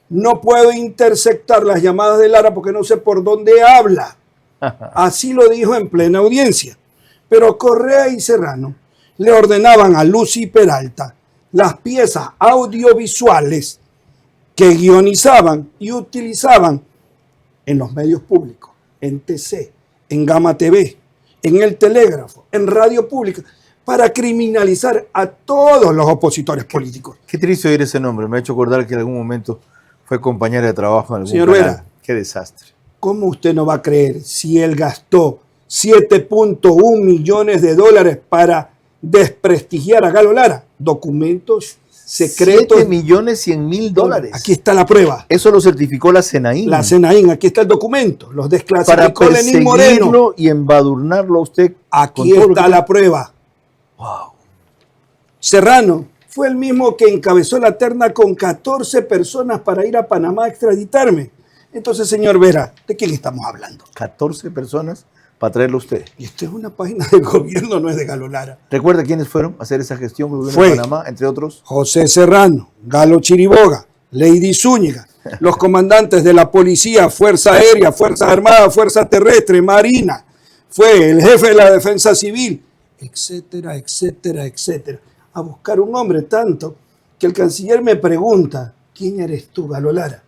no puedo interceptar las llamadas de Lara porque no sé por dónde habla. Así lo dijo en plena audiencia. Pero Correa y Serrano le ordenaban a Lucy Peralta las piezas audiovisuales que guionizaban y utilizaban en los medios públicos, en TC, en Gama TV, en El Telégrafo, en Radio Pública, para criminalizar a todos los opositores políticos. Qué triste oír ese nombre. Me ha hecho acordar que en algún momento fue compañera de trabajo en algún Señor canal. Vera, qué desastre. ¿Cómo usted no va a creer si él gastó 7.1 millones de dólares para desprestigiar a Galo Lara? Documentos secretos. 7.100.000 Aquí está la prueba. Eso lo certificó la Senaín. La Senaín, aquí está el documento. Los desclasificó para Lenín Moreno. perseguirlo y embadurnarlo a usted. Aquí está la prueba. Wow. Serrano fue el mismo que encabezó la terna con 14 personas para ir a Panamá a extraditarme. Entonces, señor Vera, ¿de quién estamos hablando? 14 personas para traerlo a usted. Y esto es una página del gobierno, no es de Galo Lara. ¿Recuerda quiénes fueron a hacer esa gestión con el Fue gobierno de Panamá, entre otros? José Serrano, Galo Chiriboga, Lady Zúñiga, los comandantes de la policía, Fuerza Aérea, Fuerzas Armadas, Fuerza Terrestre, Marina, fue el jefe de la Defensa Civil, etcétera, etcétera, etcétera. A buscar un hombre tanto que el canciller me pregunta, ¿quién eres tú, Galo Lara?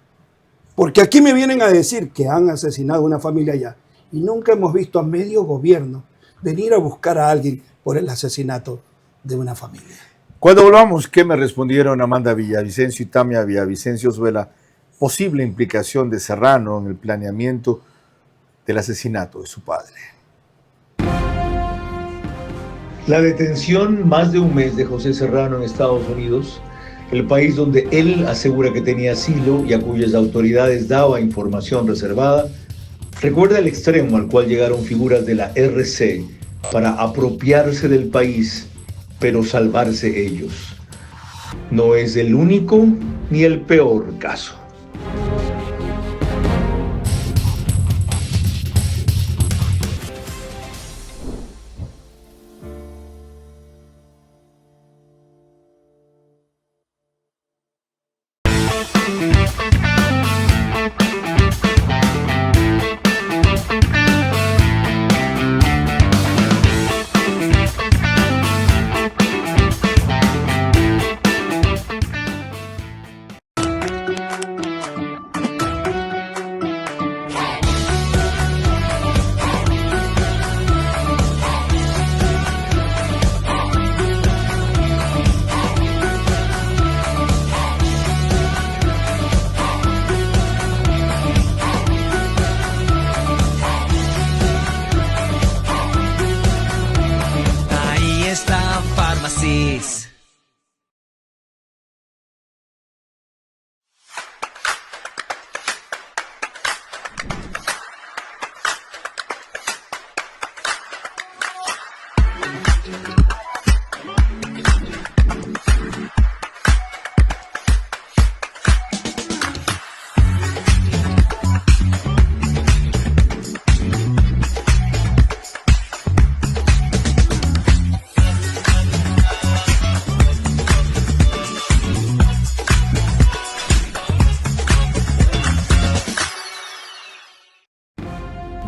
Porque aquí me vienen a decir que han asesinado a una familia allá y nunca hemos visto a medio gobierno venir a buscar a alguien por el asesinato de una familia. Cuando volvamos, ¿qué me respondieron Amanda Villavicencio y Tamia Villavicencio sobre la posible implicación de Serrano en el planeamiento del asesinato de su padre? La detención más de un mes de José Serrano en Estados Unidos, el país donde él asegura que tenía asilo y a cuyas autoridades daba información reservada, recuerda el extremo al cual llegaron figuras de la RC para apropiarse del país, pero salvarse ellos. No es el único ni el peor caso.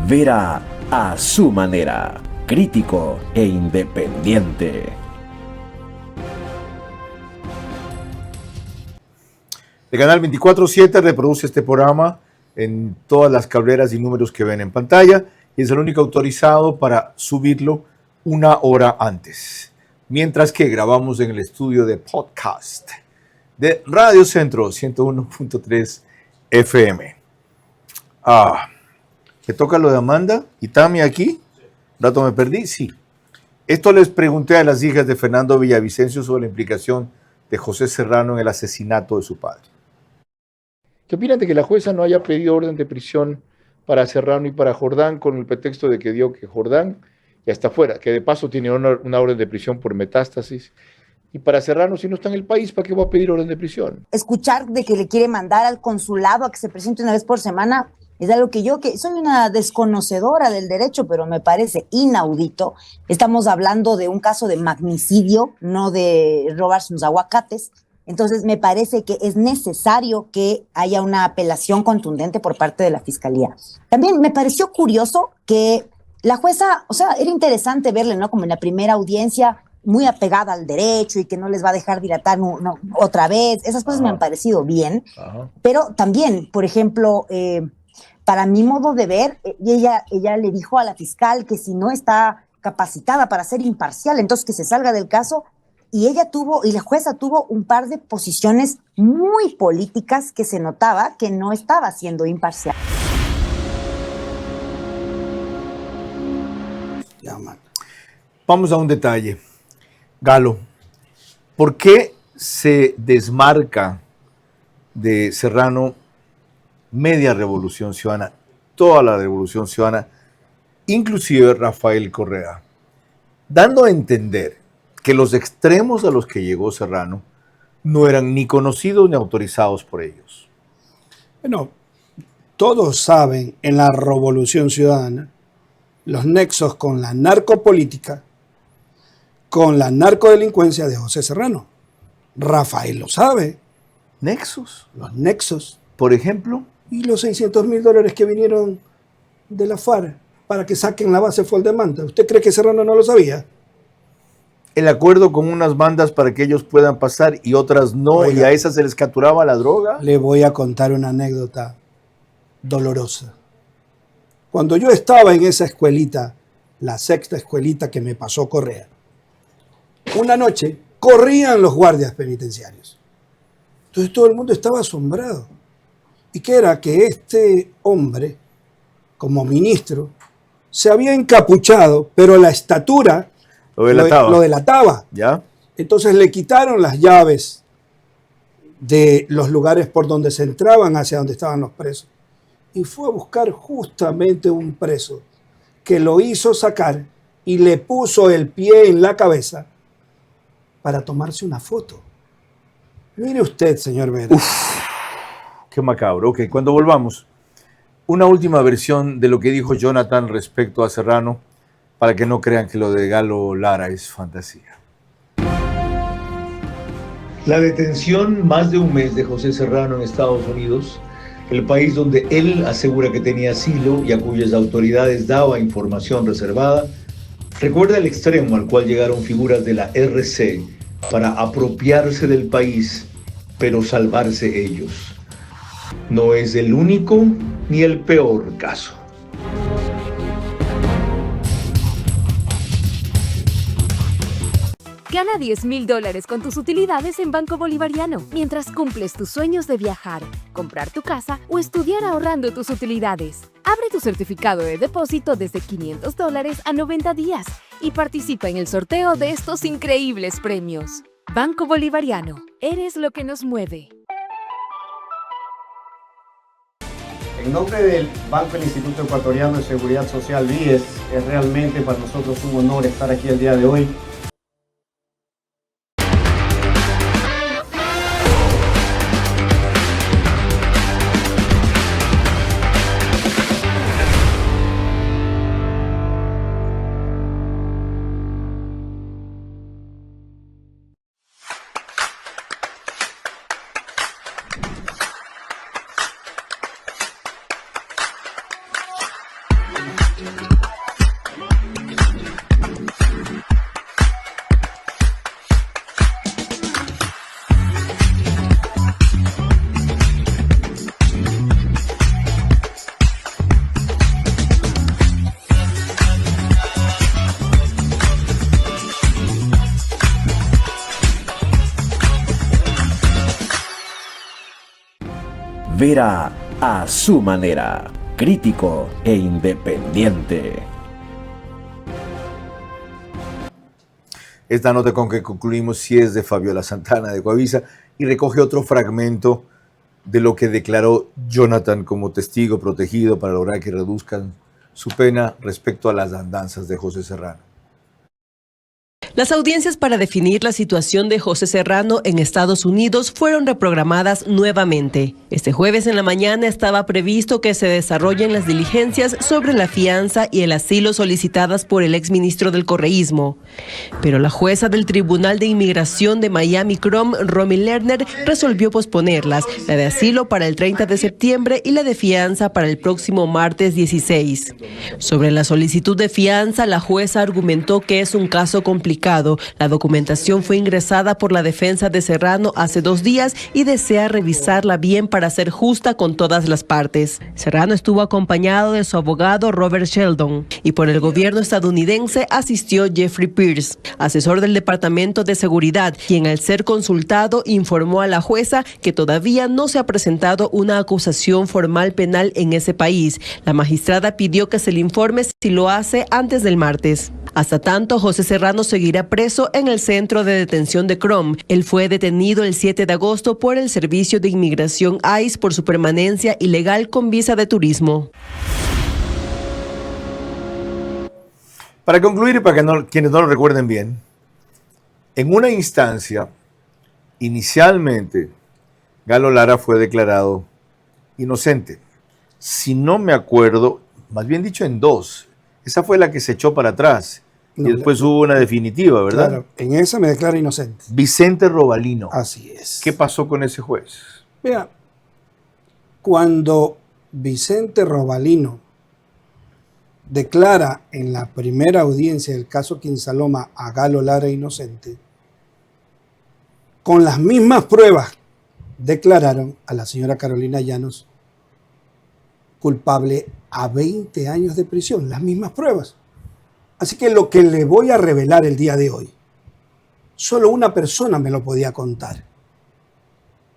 Vera a su manera, crítico e independiente. El canal 24/7 reproduce este programa en todas las cableras y números que ven en pantalla y es el único autorizado para subirlo una hora antes. Mientras que grabamos en el estudio de podcast de Radio Centro 101.3 FM. ¿Me toca lo de Amanda y Tami aquí? ¿Rato me perdí? Sí. Esto les pregunté a las hijas de Fernando Villavicencio sobre la implicación de José Serrano en el asesinato de su padre. ¿Qué opinan de que la jueza no haya pedido orden de prisión para Serrano y para Jordán con el pretexto de que dio que Jordán ya está fuera, que de paso tiene una orden de prisión por metástasis? Y para Serrano, si no está en el país, ¿para qué va a pedir orden de prisión? Escuchar de que le quiere mandar al consulado a que se presente una vez por semana es algo que yo, que soy una desconocedora del derecho, pero me parece inaudito. Estamos hablando de un caso de magnicidio, no de robarse unos aguacates. Entonces, me parece que es necesario que haya una apelación contundente por parte de la Fiscalía. También me pareció curioso que la jueza, o sea, era interesante verle, ¿no? Como en la primera audiencia, muy apegada al derecho y que no les va a dejar dilatar otra vez. Esas cosas me han parecido bien. Pero también, por ejemplo, para mi modo de ver, ella le dijo a la fiscal que si no está capacitada para ser imparcial, entonces que se salga del caso. Y la jueza tuvo un par de posiciones muy políticas que se notaba que no estaba siendo imparcial. Vamos a un detalle. Galo, ¿por qué se desmarca de Serrano media revolución ciudadana, toda la revolución ciudadana, inclusive Rafael Correa, dando a entender que los extremos a los que llegó Serrano no eran ni conocidos ni autorizados por ellos? Bueno, todos saben en la revolución ciudadana los nexos con la narcopolítica, con la narcodelincuencia de José Serrano. Rafael lo sabe. ¿Nexos? Los nexos. Por ejemplo. Y los $600,000 que vinieron de la FARC para que saquen la base Foldemanta. ¿Usted cree que Serrano no lo sabía? El acuerdo con unas bandas para que ellos puedan pasar y otras no, oiga, y a esas se les capturaba la droga. Le voy a contar una anécdota dolorosa. Cuando yo estaba en esa escuelita, la sexta escuelita que me pasó Correa, una noche corrían los guardias penitenciarios. Entonces todo el mundo estaba asombrado. ¿Y qué era? Que este hombre, como ministro, se había encapuchado, pero la estatura lo delataba. ¿Ya? Entonces le quitaron las llaves de los lugares por donde se entraban hacia donde estaban los presos. Y fue a buscar justamente un preso que lo hizo sacar y le puso el pie en la cabeza para tomarse una foto. Mire usted, señor Vera. Qué macabro. Ok, cuando volvamos, una última versión de lo que dijo Jonathan respecto a Serrano, para que no crean que lo de Galo Lara es fantasía. La detención más de un mes de José Serrano en Estados Unidos, el país donde él asegura que tenía asilo y a cuyas autoridades daba información reservada, recuerda el extremo al cual llegaron figuras de la RC para apropiarse del país, pero salvarse ellos. No es el único ni el peor caso. Gana $10,000 con tus utilidades en Banco Bolivariano mientras cumples tus sueños de viajar, comprar tu casa o estudiar ahorrando tus utilidades. Abre tu certificado de depósito desde $500 a 90 días y participa en el sorteo de estos increíbles premios. Banco Bolivariano, eres lo que nos mueve. En nombre del Banco del Instituto Ecuatoriano de Seguridad Social, BIES, es realmente para nosotros un honor estar aquí el día de hoy. Vera a su manera, crítico e independiente. Esta nota con que concluimos sí es de Fabiola Santana de Coavisa y recoge otro fragmento de lo que declaró Jonathan como testigo protegido para lograr que reduzcan su pena respecto a las andanzas de José Serrano. Las audiencias para definir la situación de José Serrano en Estados Unidos fueron reprogramadas nuevamente. Este jueves en la mañana estaba previsto que se desarrollen las diligencias sobre la fianza y el asilo solicitadas por el exministro del Correísmo. Pero la jueza del Tribunal de Inmigración de Miami-Crom, Romy Lerner, resolvió posponerlas, la de asilo para el 30 de septiembre y la de fianza para el próximo martes 16. Sobre la solicitud de fianza, la jueza argumentó que es un caso complicado. La documentación fue ingresada por la defensa de Serrano hace 2 días y desea revisarla bien para ser justa con todas las partes. Serrano estuvo acompañado de su abogado Robert Sheldon y por el gobierno estadounidense asistió Jeffrey Pierce, asesor del Departamento de Seguridad, quien al ser consultado informó a la jueza que todavía no se ha presentado una acusación formal penal en ese país. La magistrada pidió que se le informe si lo hace antes del martes. Hasta tanto, José Serrano seguirá preso en el centro de detención de Crom. Él fue detenido el 7 de agosto por el Servicio de Inmigración ICE por su permanencia ilegal con visa de turismo. Para concluir y para que quienes no lo recuerden bien, en una instancia, inicialmente, Galo Lara fue declarado inocente. Si no me acuerdo, más bien dicho en 2. Esa fue la que se echó para atrás. Y después hubo una definitiva, ¿verdad? Claro, en esa me declaro inocente. Vicente Robalino. Así es. ¿Qué pasó con ese juez? Mira, cuando Vicente Robalino declara en la primera audiencia del caso Quinsaloma a Galo Lara inocente, con las mismas pruebas declararon a la señora Carolina Llanos culpable a 20 años de prisión, las mismas pruebas. Así que lo que le voy a revelar el día de hoy, solo una persona me lo podía contar.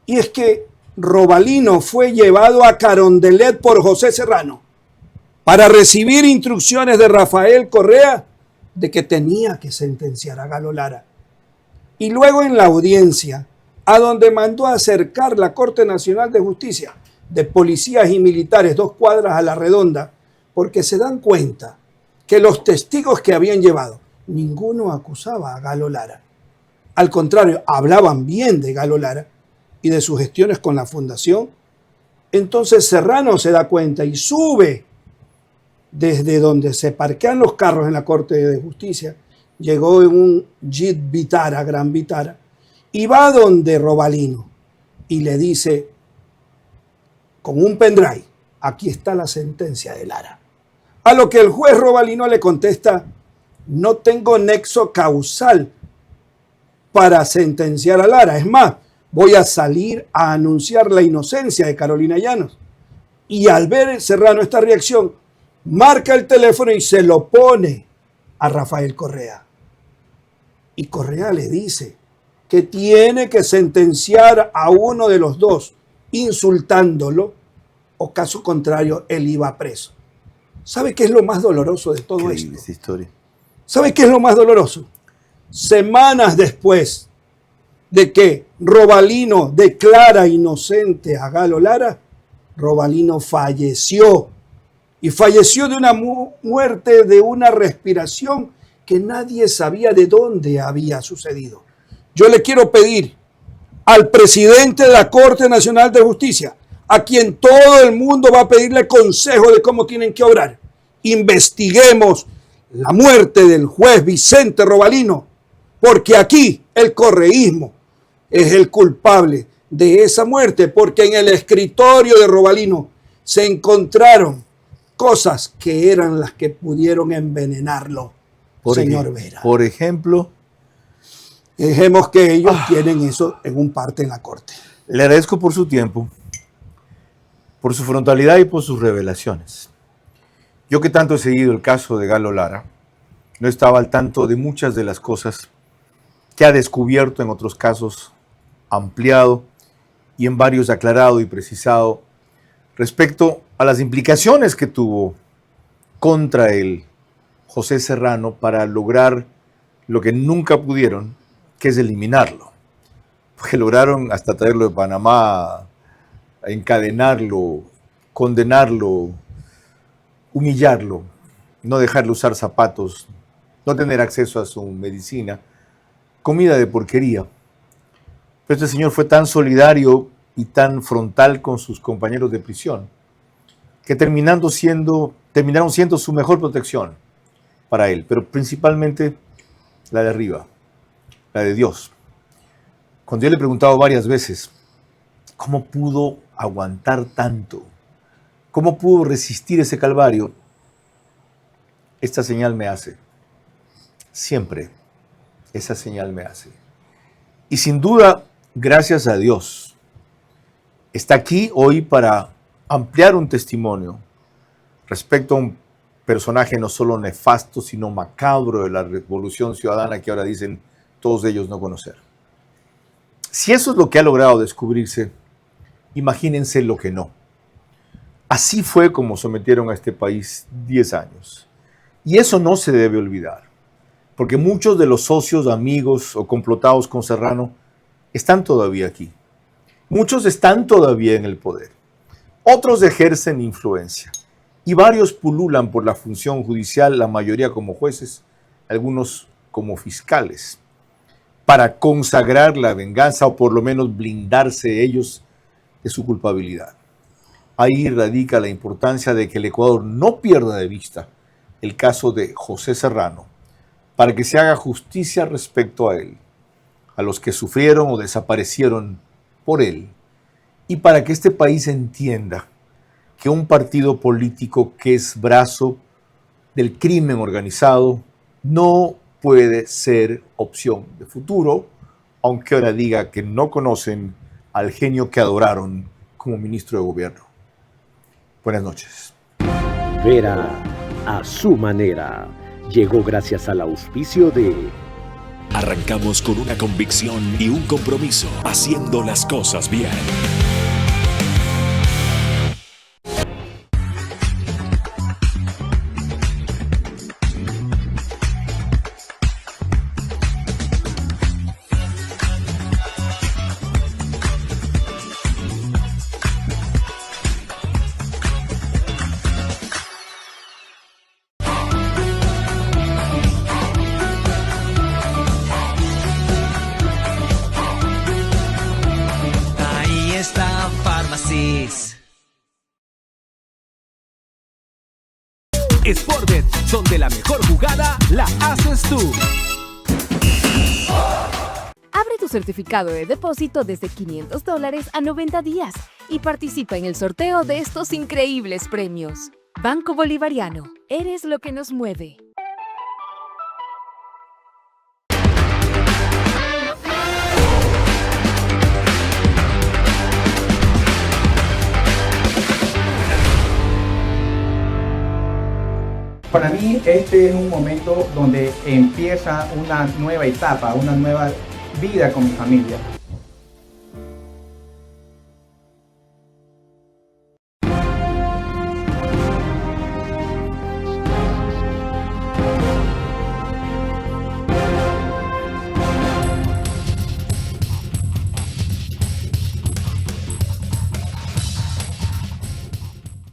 Y es que Robalino fue llevado a Carondelet por José Serrano para recibir instrucciones de Rafael Correa de que tenía que sentenciar a Galo Lara. Y luego en la audiencia, a donde mandó a acercar la Corte Nacional de Justicia de policías y militares 2 cuadras a la redonda, porque se dan cuenta que los testigos que habían llevado, ninguno acusaba a Galo Lara. Al contrario, hablaban bien de Galo Lara y de sus gestiones con la fundación. Entonces Serrano se da cuenta y sube desde donde se parquean los carros en la Corte de Justicia, llegó en un Jeep Vitara, Gran Vitara, y va donde Robalino y le dice, con un pendrive, aquí está la sentencia de Lara. A lo que el juez Robalino le contesta, no tengo nexo causal para sentenciar a Lara. Es más, voy a salir a anunciar la inocencia de Carolina Llanos. Y al ver Serrano esta reacción, marca el teléfono y se lo pone a Rafael Correa. Y Correa le dice que tiene que sentenciar a uno de los dos, insultándolo, o caso contrario, él iba preso. ¿Sabe qué es lo más doloroso de todo esto? Esta historia. ¿Sabe qué es lo más doloroso? Semanas después de que Robalino declara inocente a Galo Lara, Robalino falleció. Y falleció de una muerte, de una respiración que nadie sabía de dónde había sucedido. Yo le quiero pedir al presidente de la Corte Nacional de Justicia, a quien todo el mundo va a pedirle consejo de cómo tienen que obrar. Investiguemos la muerte del juez Vicente Robalino, porque aquí el correísmo es el culpable de esa muerte, porque en el escritorio de Robalino se encontraron cosas que eran las que pudieron envenenarlo, señor Vera. Por ejemplo, dejemos que ellos tienen eso en un parte en la Corte. Le agradezco por su tiempo, por su frontalidad y por sus revelaciones. Yo que tanto he seguido el caso de Galo Lara, no estaba al tanto de muchas de las cosas que ha descubierto en otros casos, ampliado y en varios aclarado y precisado respecto a las implicaciones que tuvo contra él José Serrano para lograr lo que nunca pudieron, que es eliminarlo. Porque lograron hasta traerlo de Panamá, encadenarlo, condenarlo, humillarlo, no dejarle usar zapatos, no tener acceso a su medicina, comida de porquería. Pero este señor fue tan solidario y tan frontal con sus compañeros de prisión que terminaron siendo su mejor protección para él, pero principalmente la de arriba, la de Dios. Cuando yo le he preguntado varias veces, ¿cómo pudo aguantar tanto? ¿Cómo pudo resistir ese calvario? Esta señal me hace. Siempre esa señal me hace. Y sin duda, gracias a Dios, está aquí hoy para ampliar un testimonio respecto a un personaje no solo nefasto, sino macabro de la Revolución Ciudadana que ahora dicen todos ellos no conocer. Si eso es lo que ha logrado descubrirse, imagínense lo que no. Así fue como sometieron a este país 10 años. Y eso no se debe olvidar, porque muchos de los socios, amigos o complotados con Serrano están todavía aquí. Muchos están todavía en el poder. Otros ejercen influencia. Y varios pululan por la función judicial, la mayoría como jueces, algunos como fiscales, para consagrar la venganza o por lo menos blindarse ellos de su culpabilidad. Ahí radica la importancia de que el Ecuador no pierda de vista el caso de José Serrano, para que se haga justicia respecto a él, a los que sufrieron o desaparecieron por él, y para que este país entienda que un partido político que es brazo del crimen organizado no puede ser opción de futuro, aunque ahora diga que no conocen al genio que adoraron como ministro de gobierno. Buenas noches. Vera a su manera llegó gracias al auspicio de... Arrancamos con una convicción y un compromiso, haciendo las cosas bien. Macis. Sportbet, donde la mejor jugada la haces tú. Abre tu certificado de depósito desde $500 a 90 días y participa en el sorteo de estos increíbles premios. Banco Bolivariano, eres lo que nos mueve. Para mí este es un momento donde empieza una nueva etapa, una nueva vida con mi familia.